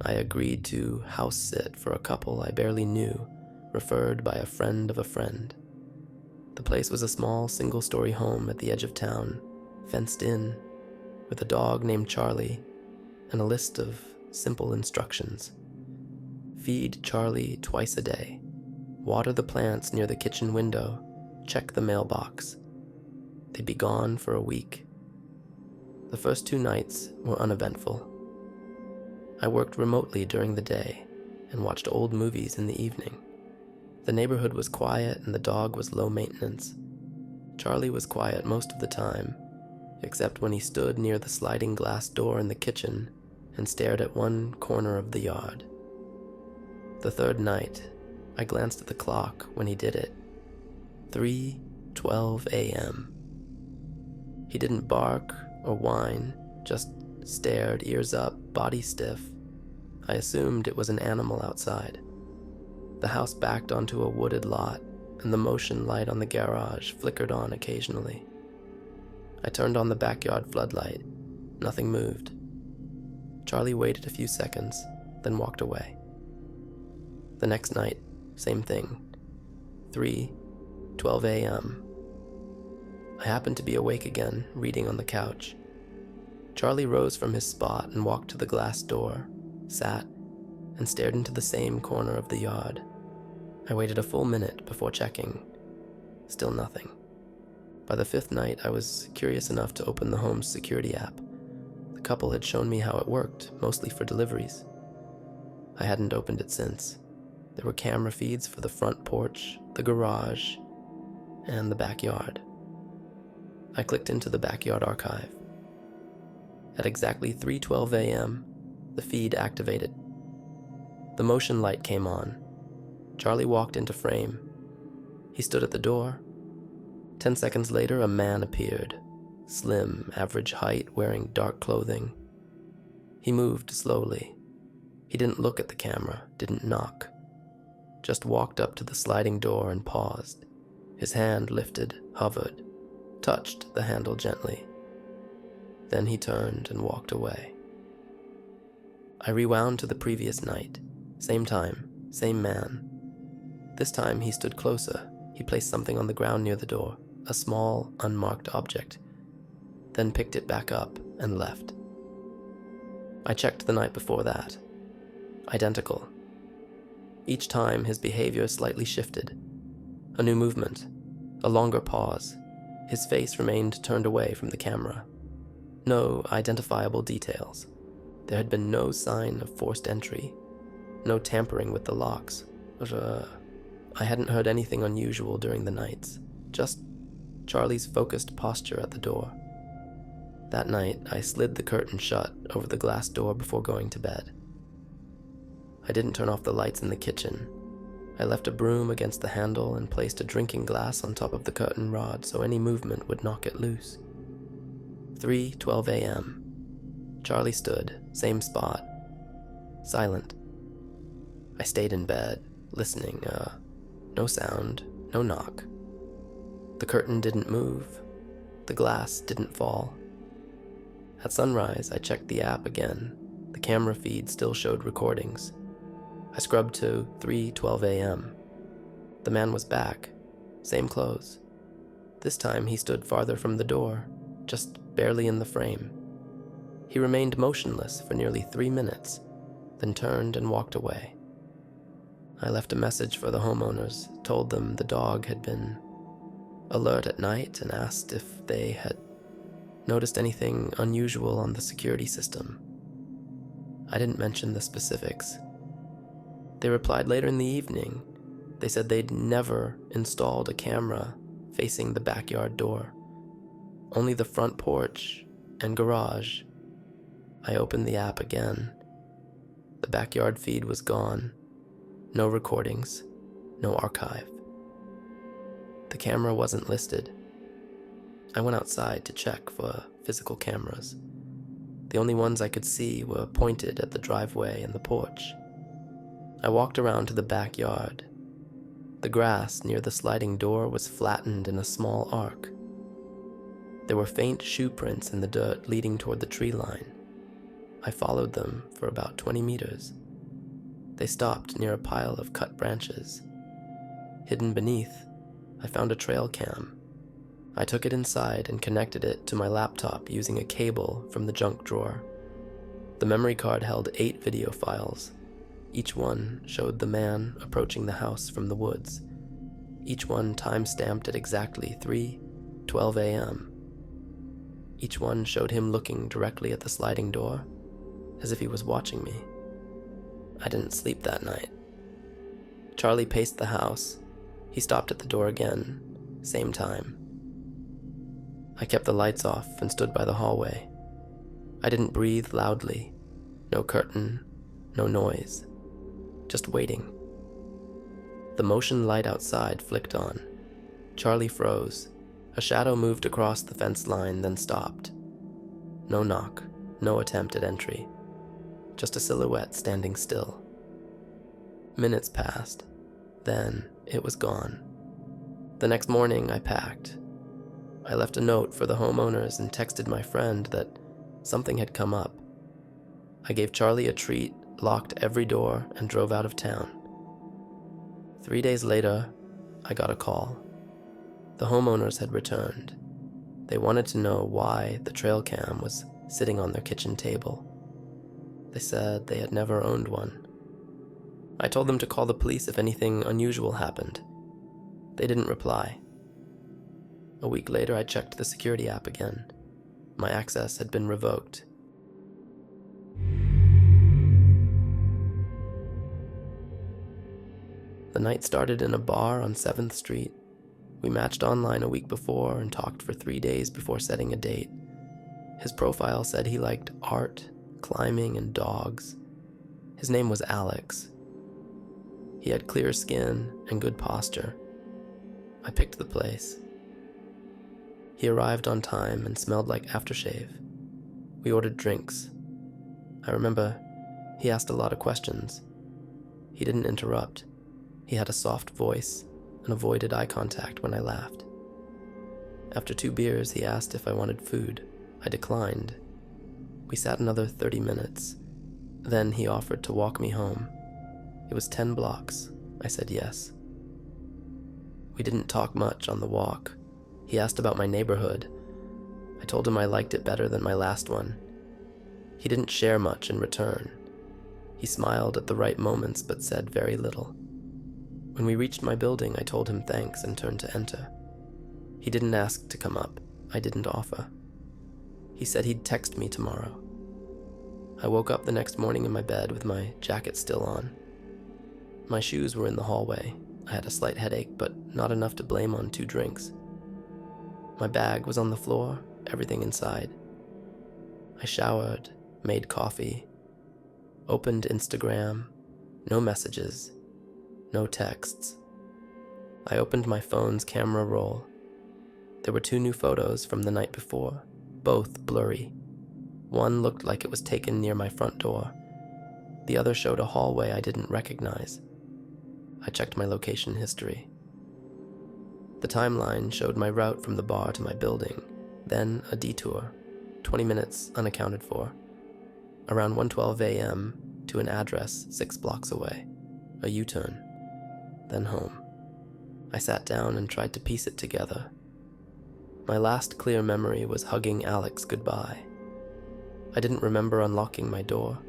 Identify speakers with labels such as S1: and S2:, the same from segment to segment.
S1: I agreed to house sit for a couple I barely knew, referred by a friend of a friend. The place was a small single-story home at the edge of town, fenced in, with a dog named Charlie, and a list of simple instructions. Feed Charlie twice a day. Water the plants near the kitchen window. Check the mailbox. They'd be gone for a week. The first 2 nights were uneventful. I worked remotely during the day and watched old movies in the evening. The neighborhood was quiet and the dog was low maintenance. Charlie was quiet most of the time, except when he stood near the sliding glass door in the kitchen and stared at one corner of the yard. The third night, I glanced at the clock when he did it. 3:12 a.m. He didn't bark or whine, just stared, ears up, body stiff. I assumed it was an animal outside. The house backed onto a wooded lot, and the motion light on the garage flickered on occasionally. I turned on the backyard floodlight. Nothing moved. Charlie waited a few seconds, then walked away. The next night, same thing. 3:12 a.m. I happened to be awake again, reading on the couch. Charlie rose from his spot and walked to the glass door, sat, and stared into the same corner of the yard. I waited a full minute before checking. Still nothing. By the 5th night, I was curious enough to open the home's security app. The couple had shown me how it worked, mostly for deliveries. I hadn't opened it since. There were camera feeds for the front porch, the garage, and the backyard. I clicked into the backyard archive. At exactly 3:12 a.m., the feed activated. The motion light came on. Charlie walked into frame. He stood at the door. 10 seconds later, a man appeared, slim, average height, wearing dark clothing. He moved slowly. He didn't look at the camera, didn't knock. Just walked up to the sliding door and paused. His hand lifted, hovered, touched the handle gently. Then he turned and walked away. I rewound to the previous night. Same time, same man. This time he stood closer. He placed something on the ground near the door, a small, unmarked object, then picked it back up and left. I checked the night before that. Identical. Each time his behavior slightly shifted. A new movement, a longer pause. His face remained turned away from the camera. No identifiable details. There had been no sign of forced entry, no tampering with the locks. I hadn't heard anything unusual during the nights, just Charlie's focused posture at the door. That night, I slid the curtain shut over the glass door before going to bed. I didn't turn off the lights in the kitchen. I left a broom against the handle and placed a drinking glass on top of the curtain rod so any movement would knock it loose. 3:12 a.m. Charlie stood, same spot. Silent. I stayed in bed, listening. No sound, no knock. The curtain didn't move. The glass didn't fall. At sunrise, I checked the app again. The camera feed still showed recordings. I scrubbed to 3:12 a.m. The man was back, same clothes. This time he stood farther from the door, just barely in the frame. He remained motionless for nearly 3 minutes, then turned and walked away. I left a message for the homeowners, told them the dog had been alert at night and asked if they had noticed anything unusual on the security system. I didn't mention the specifics. They replied later in the evening. They said they'd never installed a camera facing the backyard door, only the front porch and garage. I opened the app again. The backyard feed was gone. No recordings, no archive. The camera wasn't listed. I went outside to check for physical cameras. The only ones I could see were pointed at the driveway and the porch. I walked around to the backyard. The grass near the sliding door was flattened in a small arc. There were faint shoe prints in the dirt leading toward the tree line. I followed them for about 20 meters. They stopped near a pile of cut branches. Hidden beneath, I found a trail cam. I took it inside and connected it to my laptop using a cable from the junk drawer. The memory card held 8 video files. Each one showed the man approaching the house from the woods. Each one time-stamped at exactly 3:12 a.m. Each one showed him looking directly at the sliding door, as if he was watching me. I didn't sleep that night. Charlie paced the house. He stopped at the door again, same time. I kept the lights off and stood by the hallway. I didn't breathe loudly. No curtain, no noise. Just waiting. The motion light outside flicked on. Charlie froze. A shadow moved across the fence line, then stopped. No knock, no attempt at entry. Just a silhouette standing still. Minutes passed. Then it was gone. The next morning, I packed. I left a note for the homeowners and texted my friend that something had come up. I gave Charlie a treat, locked every door, and drove out of town. 3 days later, I got a call. The homeowners had returned. They wanted to know why the trail cam was sitting on their kitchen table. They said they had never owned one. I told them to call the police if anything unusual happened. They didn't reply. A week later, I checked the security app again. My access had been revoked. The night started in a bar on 7th Street. We matched online a week before and talked for 3 days before setting a date. His profile said he liked art, climbing, and dogs. His name was Alex. He had clear skin and good posture. I picked the place. He arrived on time and smelled like aftershave. We ordered drinks. I remember he asked a lot of questions. He didn't interrupt. He had a soft voice and avoided eye contact when I laughed. After 2 beers, he asked if I wanted food. I declined. We sat another 30 minutes. Then he offered to walk me home. It was 10 blocks. I said yes. We didn't talk much on the walk. He asked about my neighborhood. I told him I liked it better than my last one. He didn't share much in return. He smiled at the right moments but said very little. When we reached my building, I told him thanks and turned to enter. He didn't ask to come up. I didn't offer. He said he'd text me tomorrow. I woke up the next morning in my bed with my jacket still on. My shoes were in the hallway. I had a slight headache, but not enough to blame on 2 drinks. My bag was on the floor, everything inside. I showered, made coffee, opened Instagram, no messages, no texts. I opened my phone's camera roll. There were 2 new photos from the night before, both blurry. One looked like it was taken near my front door. The other showed a hallway I didn't recognize. I checked my location history. The timeline showed my route from the bar to my building, then a detour, 20 minutes unaccounted for. Around 1:12 a.m. to an address 6 blocks away, a U-turn, then home. I sat down and tried to piece it together. My last clear memory was hugging Alex goodbye. I didn't remember unlocking my door.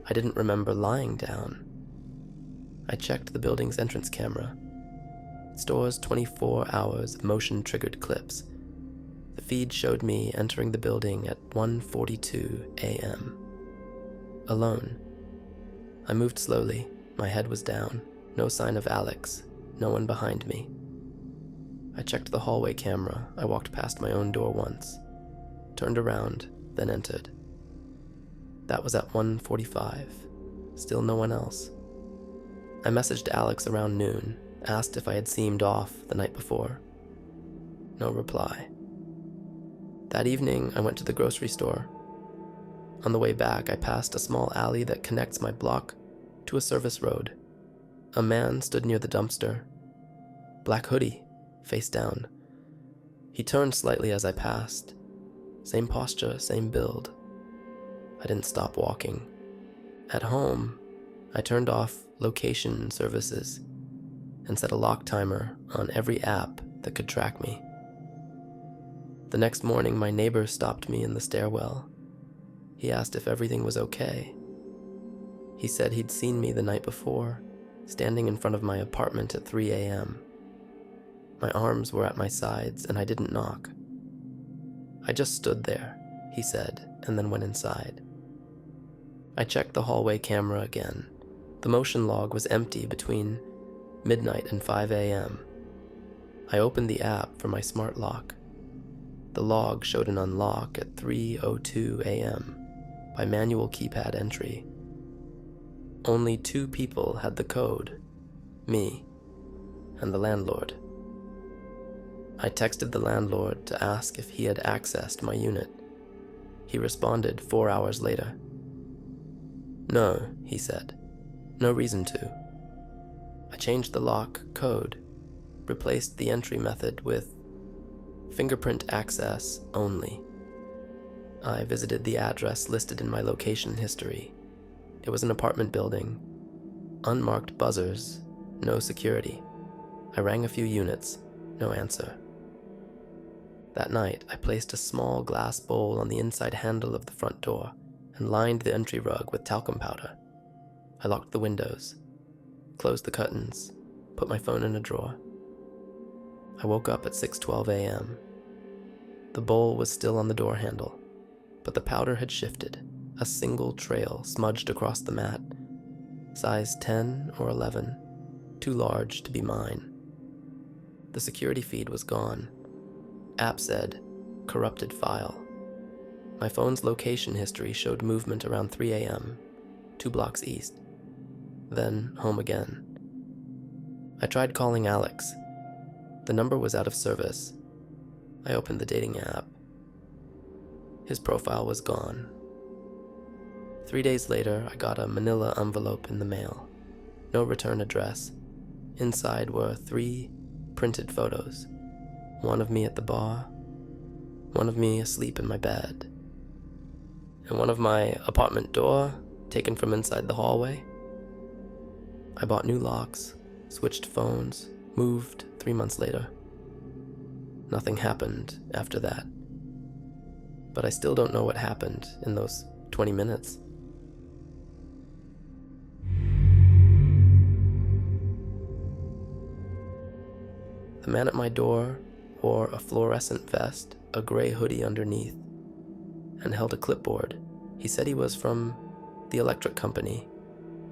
S1: I didn't remember lying down. I checked the building's entrance camera. It stores 24 hours of motion-triggered clips. The feed showed me entering the building at 1:42 a.m. Alone. I moved slowly. My head was down. No sign of Alex. No one behind me. I checked the hallway camera. I walked past my own door once. Turned around, then entered. That was at 1:45. Still no one else. I messaged Alex around noon, asked if I had seemed off the night before. No reply. That evening, I went to the grocery store. On the way back, I passed a small alley that connects my block to a service road. A man stood near the dumpster. Black hoodie, face down. He turned slightly as I passed. Same posture, same build. I didn't stop walking. At home, I turned off location services and set a lock timer on every app that could track me. The next morning, my neighbor stopped me in the stairwell. He asked if everything was okay. He said he'd seen me the night before, standing in front of my apartment at 3 a.m. My arms were at my sides and I didn't knock. I just stood there, he said, and then went inside. I checked the hallway camera again. The motion log was empty between midnight and 5 a.m. I opened the app for my smart lock. The log showed an unlock at 3:02 a.m. by manual keypad entry. Only 2 people had the code, me and the landlord. I texted the landlord to ask if he had accessed my unit. He responded 4 hours later. No, he said. No reason to. I changed the lock code, replaced the entry method with fingerprint access only. I visited the address listed in my location history. It was an apartment building. Unmarked buzzers, no security. I rang a few units, no answer. That night, I placed a small glass bowl on the inside handle of the front door and lined the entry rug with talcum powder. I locked the windows, closed the curtains, put my phone in a drawer. I woke up at 6:12 a.m. The bowl was still on the door handle, but the powder had shifted, a single trail smudged across the mat, size 10 or 11, too large to be mine. The security feed was gone. App said, corrupted file. My phone's location history showed movement around 3 a.m., 2 blocks east, then home again. I tried calling Alex. The number was out of service. I opened the dating app. His profile was gone. 3 days later, I got a manila envelope in the mail. No return address. Inside were 3 printed photos. One of me at the bar, one of me asleep in my bed, and one of my apartment door taken from inside the hallway. I bought new locks, switched phones, moved 3 months later. Nothing happened after that. But I still don't know what happened in those 20 minutes. The man at my door wore a fluorescent vest, a gray hoodie underneath, and held a clipboard. He said he was from the electric company,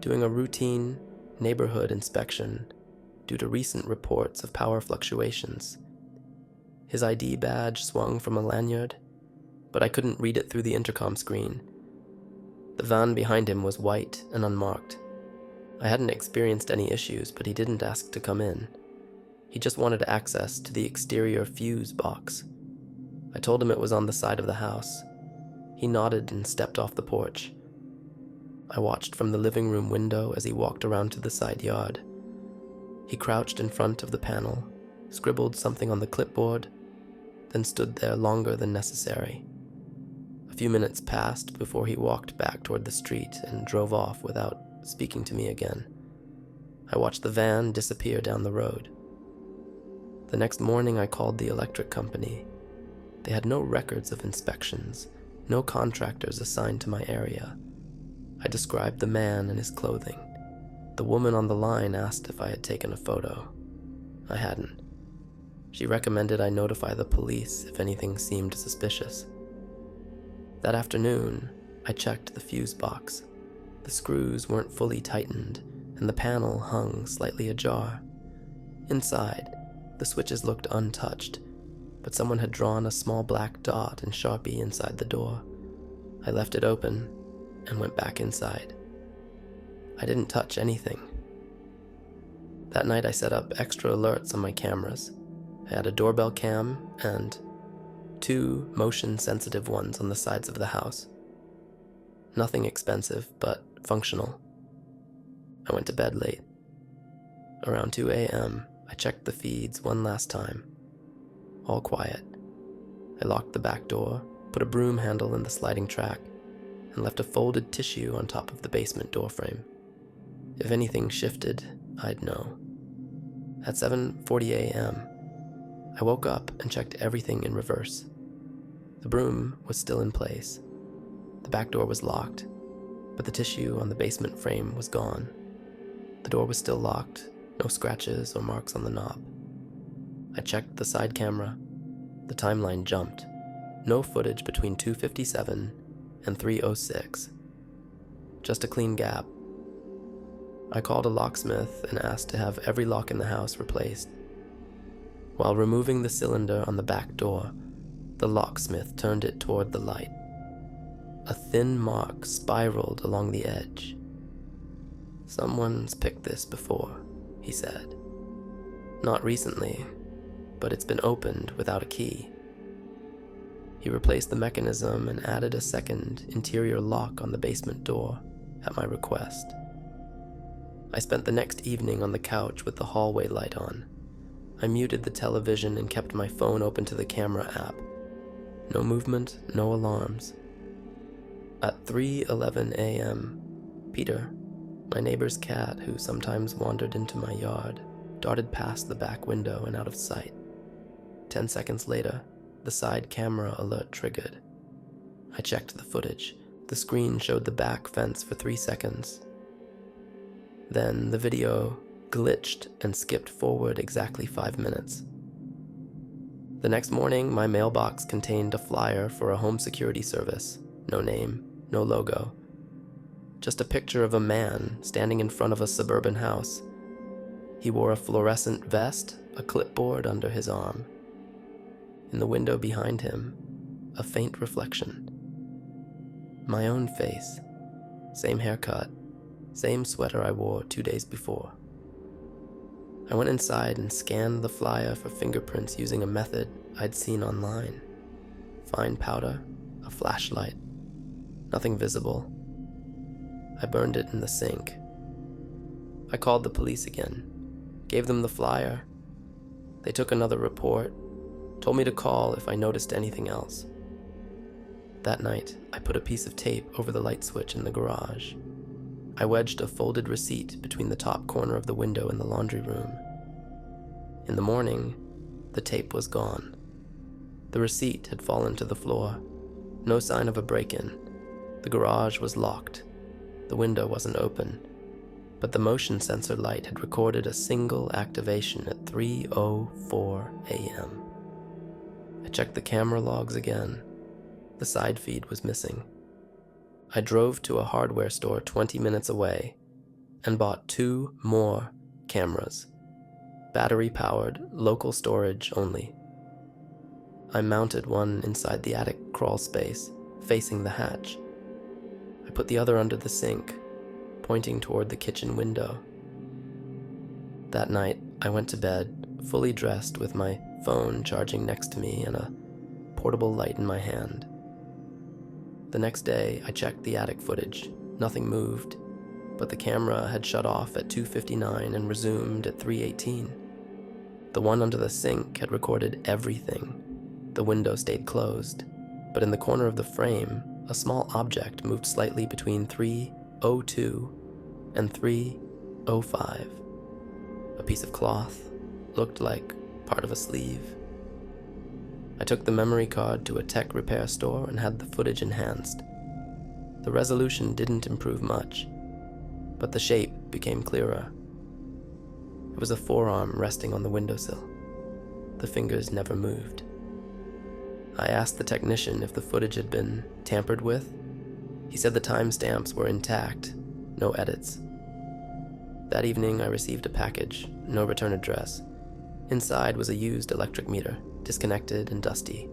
S1: doing a routine neighborhood inspection due to recent reports of power fluctuations. His ID badge swung from a lanyard, but I couldn't read it through the intercom screen. The van behind him was white and unmarked. I hadn't experienced any issues, but he didn't ask to come in. He just wanted access to the exterior fuse box. I told him it was on the side of the house. He nodded and stepped off the porch. I watched from the living room window as he walked around to the side yard. He crouched in front of the panel, scribbled something on the clipboard, then stood there longer than necessary. A few minutes passed before he walked back toward the street and drove off without speaking to me again. I watched the van disappear down the road. The next morning, I called the electric company. They had no records of inspections, no contractors assigned to my area. I described the man and his clothing. The woman on the line asked if I had taken a photo. I hadn't. She recommended I notify the police if anything seemed suspicious. That afternoon, I checked the fuse box. The screws weren't fully tightened, and the panel hung slightly ajar. Inside, the switches looked untouched, but someone had drawn a small black dot in Sharpie inside the door. I left it open and went back inside. I didn't touch anything. That night I set up extra alerts on my cameras. I had a doorbell cam and 2 motion-sensitive ones on the sides of the house. Nothing expensive, but functional. I went to bed late. Around 2 a.m., I checked the feeds one last time. All quiet. I locked the back door, put a broom handle in the sliding track, and left a folded tissue on top of the basement doorframe. If anything shifted, I'd know. At 7:40 a.m., I woke up and checked everything in reverse. The broom was still in place. The back door was locked, but the tissue on the basement frame was gone. The door was still locked, no scratches or marks on the knob. I checked the side camera. The timeline jumped. No footage between 2:57 and 3:06. Just a clean gap. I called a locksmith and asked to have every lock in the house replaced. While removing the cylinder on the back door, the locksmith turned it toward the light. A thin mark spiraled along the edge. "Someone's picked this before," he said. "Not recently, but it's been opened without a key." He replaced the mechanism and added a second interior lock on the basement door at my request. I spent the next evening on the couch with the hallway light on. I muted the television and kept my phone open to the camera app. No movement, no alarms. At 3:11 a.m., Peter, my neighbor's cat who sometimes wandered into my yard, darted past the back window and out of sight. 10 seconds later, the side camera alert triggered. I checked the footage. The screen showed the back fence for 3 seconds. Then the video glitched and skipped forward exactly 5 minutes. The next morning, my mailbox contained a flyer for a home security service. No name, no logo. Just a picture of a man standing in front of a suburban house. He wore a fluorescent vest, a clipboard under his arm. In the window behind him, a faint reflection. My own face. Same haircut, same sweater I wore 2 days before. I went inside and scanned the flyer for fingerprints using a method I'd seen online. Fine powder, a flashlight. Nothing visible. I burned it in the sink. I called the police again, gave them the flyer. They took another report, told me to call if I noticed anything else. That night, I put a piece of tape over the light switch in the garage. I wedged a folded receipt between the top corner of the window in the laundry room. In the morning, the tape was gone. The receipt had fallen to the floor. No sign of a break-in. The garage was locked. The window wasn't open, but the motion sensor light had recorded a single activation at 3:04 a.m. I checked the camera logs again. The side feed was missing. I drove to a hardware store 20 minutes away and bought 2 more cameras. Battery-powered, local storage only. I mounted one inside the attic crawl space, facing the hatch. I put the other under the sink, pointing toward the kitchen window. That night, I went to bed, fully dressed with my phone charging next to me and a portable light in my hand. The next day, I checked the attic footage. Nothing moved, but the camera had shut off at 2:59 and resumed at 3:18. The one under the sink had recorded everything. The window stayed closed, but in the corner of the frame, a small object moved slightly between 3:02 and 3:05. A piece of cloth, looked like part of a sleeve. I took the memory card to a tech repair store and had the footage enhanced. The resolution didn't improve much, but the shape became clearer. It was a forearm resting on the windowsill. The fingers never moved. I asked the technician if the footage had been tampered with. He said the timestamps were intact, no edits. That evening I received a package, no return address. Inside was a used electric meter, disconnected and dusty,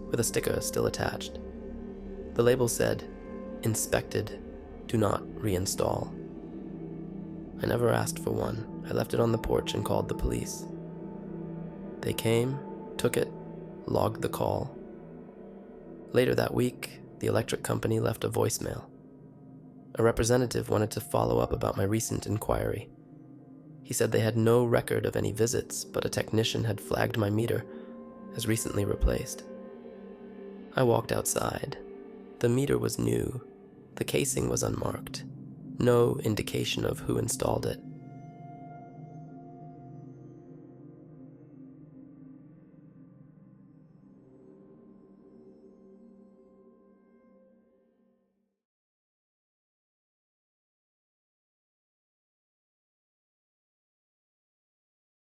S1: with a sticker still attached. The label said, "Inspected, do not reinstall." I never asked for one. I left it on the porch and called the police. They came, took it, logged the call. Later that week, the electric company left a voicemail. A representative wanted to follow up about my recent inquiry. He said they had no record of any visits, but a technician had flagged my meter as recently replaced. I walked outside. The meter was new, The casing was unmarked, no indication of who installed it.